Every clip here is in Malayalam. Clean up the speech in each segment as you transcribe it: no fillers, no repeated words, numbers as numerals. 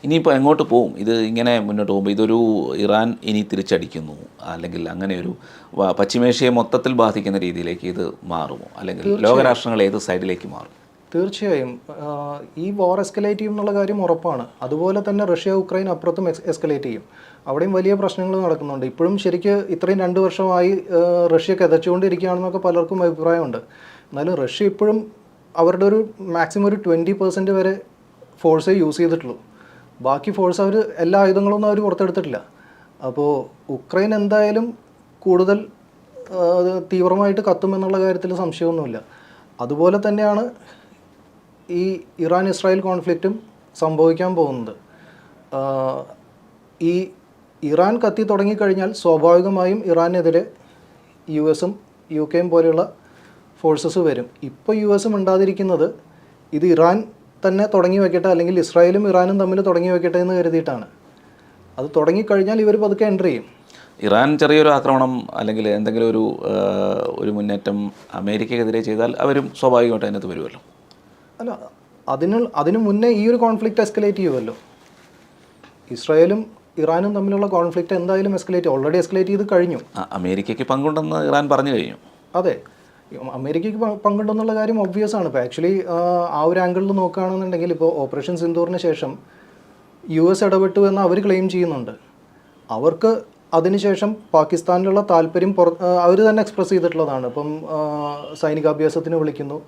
ഇനിയിപ്പോൾ എങ്ങോട്ട് പോവും ഇത് ഇങ്ങനെ മുന്നോട്ട് പോകുമ്പോൾ? ഇതൊരു ഇറാൻ ഇനി തിരിച്ചടിക്കുന്നു, അല്ലെങ്കിൽ അങ്ങനെ ഒരു പശ്ചിമേഷ്യയെ മൊത്തത്തിൽ ബാധിക്കുന്ന രീതിയിലേക്ക് ഇത് മാറുമോ, അല്ലെങ്കിൽ ലോകരാഷ്ട്രങ്ങൾ ഏത് സൈഡിലേക്ക് മാറും? തീർച്ചയായും ഈ വാർ എസ്കലേറ്റ് ചെയ്യും എന്നുള്ള കാര്യം ഉറപ്പാണ്. അതുപോലെ തന്നെ റഷ്യ ഉക്രൈൻ അപ്പുറത്തും എസ്കലേറ്റ് ചെയ്യും. അവിടെയും വലിയ പ്രശ്നങ്ങൾ നടക്കുന്നുണ്ട്. ഇപ്പോഴും ശരിക്ക് ഇത്രയും 2 വർഷമായി റഷ്യ കിതച്ചുകൊണ്ടിരിക്കുകയാണെന്നൊക്കെ പലർക്കും അഭിപ്രായമുണ്ട്. എന്നാലും റഷ്യ ഇപ്പോഴും അവരുടെ ഒരു മാക്സിമം ഒരു 20% വരെ ഫോഴ്സേ യൂസ് ചെയ്തിട്ടുള്ളൂ. ബാക്കി ഫോഴ്സ് അവർ എല്ലാ ആയുധങ്ങളൊന്നും അവർ പുറത്തെടുത്തിട്ടില്ല. അപ്പോൾ ഉക്രൈൻ എന്തായാലും കൂടുതൽ തീവ്രമായിട്ട് കത്തുമെന്നുള്ള കാര്യത്തിൽ സംശയമൊന്നുമില്ല. അതുപോലെ തന്നെയാണ് ഈ ഇറാൻ ഇസ്രായേൽ കോൺഫ്ലിക്റ്റും സംഭവിക്കാൻ പോകുന്നത്. ഈ ഇറാൻ കത്തി തുടങ്ങിക്കഴിഞ്ഞാൽ സ്വാഭാവികമായും ഇറാനെതിരെ US-ഉം UK-യും പോലെയുള്ള ഫോഴ്സസ് വരും. ഇപ്പോൾ US ഉണ്ടാതിരിക്കുന്നത് ഇത് ഇറാൻ തന്നെ തുടങ്ങി വയ്ക്കട്ടെ, അല്ലെങ്കിൽ ഇസ്രായേലും ഇറാനും തമ്മിൽ തുടങ്ങി വയ്ക്കട്ടെ എന്ന് കരുതിയിട്ടാണ്. അത് തുടങ്ങിക്കഴിഞ്ഞാൽ ഇവർ പതുക്കെ എൻ്റർ ചെയ്യും. ഇറാൻ ചെറിയൊരു ആക്രമണം അല്ലെങ്കിൽ എന്തെങ്കിലും ഒരു മുന്നേറ്റം അമേരിക്കക്കെതിരെ ചെയ്താൽ അവരും സ്വാഭാവികമായിട്ട് അതിനകത്ത് വരുമല്ലോ. അല്ല, അതിനു മുന്നേ ഈ ഒരു കോൺഫ്ലിക്റ്റ് എസ്കലേറ്റ് ചെയ്യുമല്ലോ. ഇസ്രായേലും ഇറാനും തമ്മിലുള്ള കോൺഫ്ലിക്റ്റ് എന്തായാലും ഓൾറെഡി എസ്കലേറ്റ് ചെയ്ത് കഴിഞ്ഞു. അമേരിക്കയ്ക്ക് പങ്കുണ്ടെന്ന് ഇറാൻ പറഞ്ഞു കഴിഞ്ഞു. അതെ, അമേരിക്കയ്ക്ക് പങ്കുണ്ടെന്നുള്ള കാര്യം ഒബ്വിയസ് ആണ്. ഇപ്പോൾ ആക്ച്വലി ആ ഒരു ആംഗിളിൽ നോക്കുകയാണെന്നുണ്ടെങ്കിൽ ഇപ്പോൾ ഓപ്പറേഷൻ സിന്ദൂറിന് ശേഷം US ഇടപെട്ടു എന്ന് അവർ ക്ലെയിം ചെയ്യുന്നുണ്ട്. അവർക്ക് അതിനുശേഷം പാകിസ്ഥാനിലുള്ള താല്പര്യം അവർ തന്നെ എക്സ്പ്രസ് ചെയ്തിട്ടുള്ളതാണ്. ഇപ്പം സൈനികാഭ്യാസത്തിന് വിളിക്കുന്നു,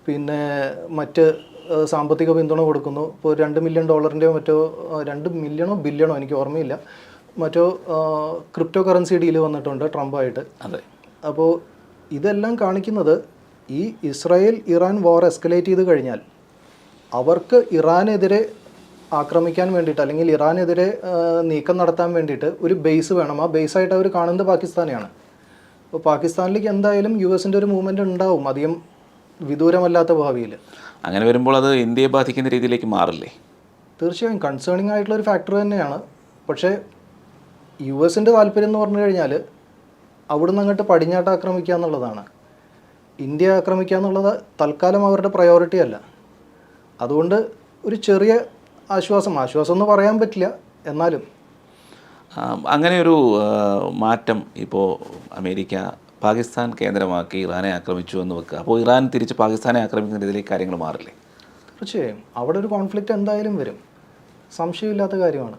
പിന്നെ മറ്റ് സാമ്പത്തിക പിന്തുണ കൊടുക്കുന്നു. ഇപ്പോൾ $2 മില്യൺ മറ്റോ 2 മില്യണോ ബില്യണോ എനിക്ക് ഓർമ്മയില്ല, മറ്റോ ക്രിപ്റ്റോ കറൻസി ഡീല് വന്നിട്ടുണ്ട് ട്രംപായിട്ട്. അതെ. അപ്പോൾ ഇതെല്ലാം കാണിക്കുന്നത് ഈ ഇസ്രായേൽ ഇറാൻ വാർ എസ്കലേറ്റ് ചെയ്ത് കഴിഞ്ഞാൽ അവർക്ക് ഇറാനെതിരെ ആക്രമിക്കാൻ വേണ്ടിയിട്ട്, അല്ലെങ്കിൽ ഇറാനെതിരെ നീക്കം നടത്താൻ വേണ്ടിയിട്ട് ഒരു ബേസ് വേണം. ആ ബേസായിട്ട് അവർ കാണുന്നത് പാകിസ്ഥാനെയാണ്. അപ്പോൾ പാകിസ്ഥാനിലേക്ക് എന്തായാലും US-ൻ്റെ ഒരു മൂവ്മെൻറ്റ് ഉണ്ടാവും അധികം വിദൂരമല്ലാത്ത ഭാവിയിൽ. അങ്ങനെ വരുമ്പോൾ അത് ഇന്ത്യയെ ബാധിക്കുന്ന രീതിയിലേക്ക് മാറില്ലേ? തീർച്ചയായും കൺസേണിങ് ആയിട്ടുള്ളൊരു ഫാക്ടർ തന്നെയാണ്. പക്ഷേ US-ൻ്റെ താല്പര്യം എന്ന് പറഞ്ഞു കഴിഞ്ഞാൽ അവിടുന്ന് അങ്ങോട്ട് പടിഞ്ഞാട്ട് ആക്രമിക്കുക എന്നുള്ളതാണ്. ഇന്ത്യ ആക്രമിക്കുക എന്നുള്ളത് തൽക്കാലം അവരുടെ പ്രയോറിറ്റി അല്ല. അതുകൊണ്ട് ഒരു ചെറിയ ആശ്വാസം എന്ന് പറയാൻ പറ്റില്ല, എന്നാലും അങ്ങനെ ഒരു മാറ്റം ഇപ്പോൾ അമേരിക്ക പാകിസ്ഥാൻ കേന്ദ്രമാക്കി ഇറാനെ ആക്രമിച്ചു എന്ന് വെക്കുക. അപ്പോൾ ഇറാൻ തിരിച്ച് പാകിസ്ഥാനെ ആക്രമിക്കുന്ന രീതിയിലേക്ക് കാര്യങ്ങൾ മാറില്ലേ? തീർച്ചയായും അവിടെ ഒരു കോൺഫ്ലിക്റ്റ് എന്തായാലും വരും, സംശയമില്ലാത്ത കാര്യമാണ്.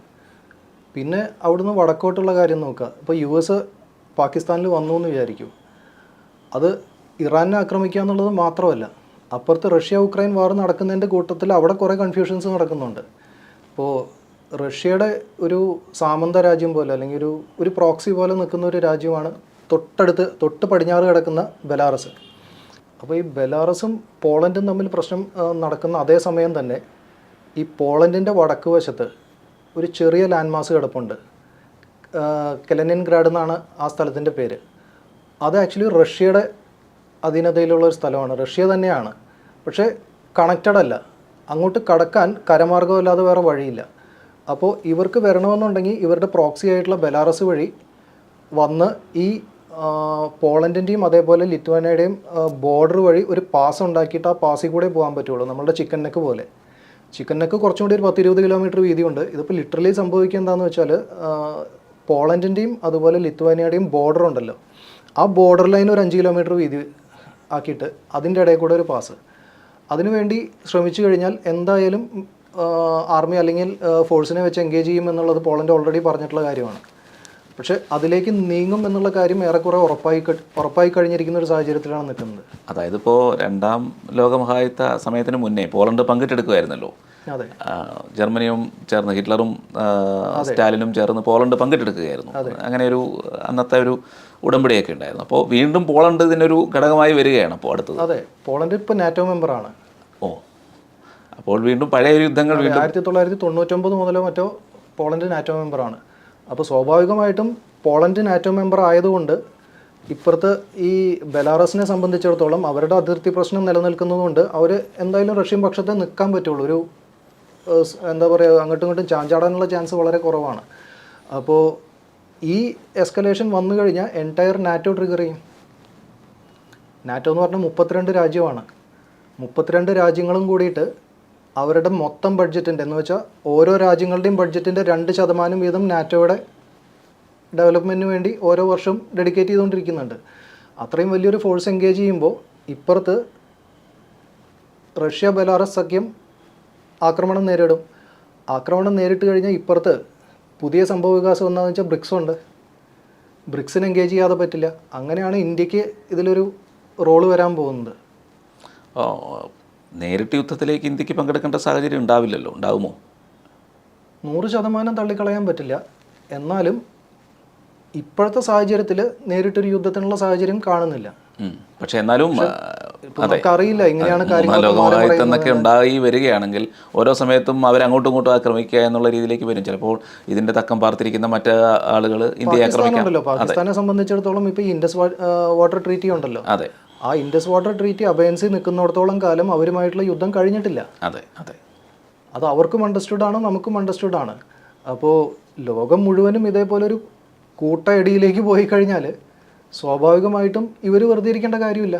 പിന്നെ അവിടുന്ന് വടക്കോട്ടുള്ള കാര്യം നോക്കുക. ഇപ്പോൾ US പാകിസ്ഥാനിൽ വന്നു എന്ന് വിചാരിക്കൂ. അത് ഇറാനെ ആക്രമിക്കുക എന്നുള്ളത് മാത്രമല്ല, അപ്പുറത്ത് റഷ്യ ഉക്രൈൻ വാർ നടക്കുന്നതിൻ്റെ കൂട്ടത്തിൽ അവിടെ കുറേ കൺഫ്യൂഷൻസ് നടക്കുന്നുണ്ട്. ഇപ്പോൾ റഷ്യയുടെ ഒരു സാമന്ത രാജ്യം പോലെ, അല്ലെങ്കിൽ ഒരു പ്രോക്സി പോലെ നിൽക്കുന്ന ഒരു രാജ്യമാണ് തൊട്ട് പടിഞ്ഞാറ് കിടക്കുന്ന ബെലാറസ്. അപ്പോൾ ഈ ബെലാറസും പോളണ്ടും തമ്മിൽ പ്രശ്നം നടക്കുന്ന അതേ സമയം തന്നെ ഈ പോളണ്ടിൻ്റെ വടക്ക് വശത്ത് ഒരു ചെറിയ ലാൻഡ് മാസ് കിടപ്പുണ്ട്. കെലനിൻഗ്രാഡ് എന്നാണ് ആ സ്ഥലത്തിൻ്റെ പേര്. അത് ആക്ച്വലി റഷ്യയുടെ അധീനതയിലുള്ള ഒരു സ്ഥലമാണ്, റഷ്യ തന്നെയാണ്. പക്ഷേ കണക്റ്റഡ് അല്ല, അങ്ങോട്ട് കടക്കാൻ കരമാർഗമല്ലാതെ വേറെ വഴിയില്ല. അപ്പോൾ ഇവർക്ക് വരണമെന്നുണ്ടെങ്കിൽ ഇവരുടെ പ്രോക്സി ആയിട്ടുള്ള ബെലാറസ് വഴി വന്ന് ഈ പോളണ്ടിൻ്റെയും അതേപോലെ ലിത്വാനിയയുടെയും ബോർഡർ വഴി ഒരു പാസ് ഉണ്ടാക്കിയിട്ട് ആ പാസിൽ കൂടെ പോകാൻ പറ്റുള്ളൂ. നമ്മളുടെ ചിക്കൻ നെക്ക് പോലെ. ചിക്കൻ നെക്ക് കുറച്ചും കൂടി ഒരു 10-20 കിലോമീറ്റർ വീതിയുണ്ട്. ഇതിപ്പോൾ ലിറ്ററലി സംഭവിക്കുക എന്താണെന്ന് വെച്ചാൽ പോളണ്ടിൻ്റെയും അതുപോലെ ലിത്വാനിയയുടെയും ബോർഡർ ഉണ്ടല്ലോ, ആ ബോർഡർ ലൈൻ ഒരു 5 കിലോമീറ്റർ വീതി ആക്കിയിട്ട് അതിൻ്റെ ഇടയിൽ കൂടെ ഒരു പാസ്. അതിനുവേണ്ടി ശ്രമിച്ചു കഴിഞ്ഞാൽ എന്തായാലും ആർമി അല്ലെങ്കിൽ ഫോഴ്സിനെ വെച്ച് എൻഗേജ് ചെയ്യും എന്നുള്ളത് പോളണ്ട് ഓൾറെഡി പറഞ്ഞിട്ടുള്ള കാര്യമാണ്. പക്ഷേ അതിലേക്ക് നീങ്ങും എന്നുള്ള കാര്യം ഏറെക്കുറെ ഉറപ്പായി കഴിഞ്ഞിരിക്കുന്ന ഒരു സാഹചര്യത്തിലാണ് നിൽക്കുന്നത്. അതായത് ഇപ്പോൾ 2ാം ലോകമഹായുദ്ധ സമയത്തിന് മുന്നേ പോളണ്ട് പങ്കിട്ടെടുക്കുമായിരുന്നല്ലോ. അതെ, ജർമ്മനിയും ചേർന്ന്, ഹിറ്റ്ലറും സ്റ്റാലിനും ചേർന്ന് പോളണ്ട് പങ്കിട്ടെടുക്കുകയായിരുന്നു. അങ്ങനെ ഒരു അന്നത്തെ ഒരു ഉടമ്പടിയൊക്കെ ഉണ്ടായിരുന്നു. അപ്പോൾ വീണ്ടും പോളണ്ട് ഇതിനൊരു ഘടകമായി വരികയാണ് അപ്പോൾ അടുത്തത്. അതെ, പോളണ്ട് ഇപ്പോൾ നാറ്റോ മെമ്പറാണ്. ഓ, അപ്പോൾ വീണ്ടും പഴയ യുദ്ധങ്ങൾ 1999 മുതലോ മറ്റോ പോളണ്ട് നാറ്റോ മെമ്പറാണ്. അപ്പോൾ സ്വാഭാവികമായിട്ടും പോളണ്ട് നാറ്റോ മെമ്പർ ആയതുകൊണ്ട് ഇപ്പുറത്ത് ഈ ബെലാറസിനെ സംബന്ധിച്ചിടത്തോളം അവരുടെ അതിർത്തി പ്രശ്നം നിലനിൽക്കുന്നതുകൊണ്ട് അവർ എന്തായാലും റഷ്യൻ പക്ഷത്തെ നിൽക്കാൻ പറ്റുള്ളൂ. ഒരു എന്താ പറയുക, അങ്ങോട്ടും ഇങ്ങോട്ടും ചാഞ്ചാടാനുള്ള ചാൻസ് വളരെ കുറവാണ്. അപ്പോൾ ഈ എസ്കലേഷൻ വന്നു കഴിഞ്ഞാൽ എൻറ്റയർ നാറ്റോ ട്രിഗർ ചെയ്യും. നാറ്റോ എന്ന് പറഞ്ഞാൽ 32 രാജ്യമാണ്. 32 രാജ്യങ്ങളും കൂടിയിട്ട് അവരുടെ മൊത്തം ബഡ്ജറ്റിൻ്റെ എന്ന് വെച്ചാൽ ഓരോ രാജ്യങ്ങളുടെയും ബഡ്ജറ്റിൻ്റെ 2% വീതം നാറ്റോയുടെ ഡെവലപ്മെൻറ്റിന് വേണ്ടി ഓരോ വർഷം ഡെഡിക്കേറ്റ് ചെയ്തുകൊണ്ടിരിക്കുന്നുണ്ട്. അത്രയും വലിയൊരു ഫോഴ്സ് എൻഗേജ് ചെയ്യുമ്പോൾ ഇപ്പുറത്ത് റഷ്യ ബെലാറസ് സഖ്യം ആക്രമണം നേരിടും. ആക്രമണം നേരിട്ട് കഴിഞ്ഞാൽ ഇപ്പുറത്ത് പുതിയ സംഭവ വികാസം എന്താണെന്ന് വെച്ചാൽ ബ്രിക്സ് ഉണ്ട്. ബ്രിക്സിന് എൻഗേജ് ചെയ്യാതെ പറ്റില്ല. അങ്ങനെയാണ് ഇന്ത്യക്ക് ഇതിലൊരു റോള് വരാൻ പോകുന്നത്. നേരിട്ട് യുദ്ധത്തിലേക്ക് ഇന്ത്യക്ക് പങ്കെടുക്കേണ്ട സാഹചര്യം ഉണ്ടാവില്ലല്ലോ, ഉണ്ടാവുമോ? 100% തള്ളിക്കളയാൻ പറ്റില്ല. എന്നാലും ഇപ്പോഴത്തെ സാഹചര്യത്തിൽ നേരിട്ടൊരു യുദ്ധത്തിനുള്ള സാഹചര്യം കാണുന്നില്ല. പക്ഷെ എന്നാലും നമുക്കറിയില്ല ഇങ്ങനെയാണ് ലോകമഹായുദ്ധം ഉണ്ടായി വരികയാണെങ്കിൽ ഓരോ സമയത്തും അവരങ്ങോട്ടും ഇങ്ങോട്ടും ആക്രമിക്കുക എന്നുള്ള രീതിയിലേക്ക് വരും. ചിലപ്പോൾ ഇതിന്റെ തക്കം പാർത്തിരിക്കുന്ന മറ്റ് ആളുകൾ ഇന്ത്യയെ ആക്രമിക്കാമല്ലോ. പാകിസ്ഥാനെ സംബന്ധിച്ചിടത്തോളം ഇപ്പോൾ ഈ ഇൻഡസ് വാട്ടർ ട്രീറ്റി ഉണ്ടല്ലോ, അതെ, ആ ഇൻഡസ് വാട്ടർ ട്രീറ്റി അബയൻസി നിൽക്കുന്നിടത്തോളം കാലം അവരുമായിട്ടുള്ള യുദ്ധം കഴിഞ്ഞിട്ടില്ല. അതെ അതെ, അത് അവർക്കും അണ്ടർസ്റ്റുഡ് ആണ്, നമുക്കും അണ്ടർസ്റ്റുഡ് ആണ്. അപ്പോൾ ലോകം മുഴുവനും ഇതേപോലൊരു കൂട്ട ഇടിയിലേക്ക് പോയി കഴിഞ്ഞാൽ സ്വാഭാവികമായിട്ടും ഇവർ വെറുതെ ഇരിക്കേണ്ട കാര്യമില്ല.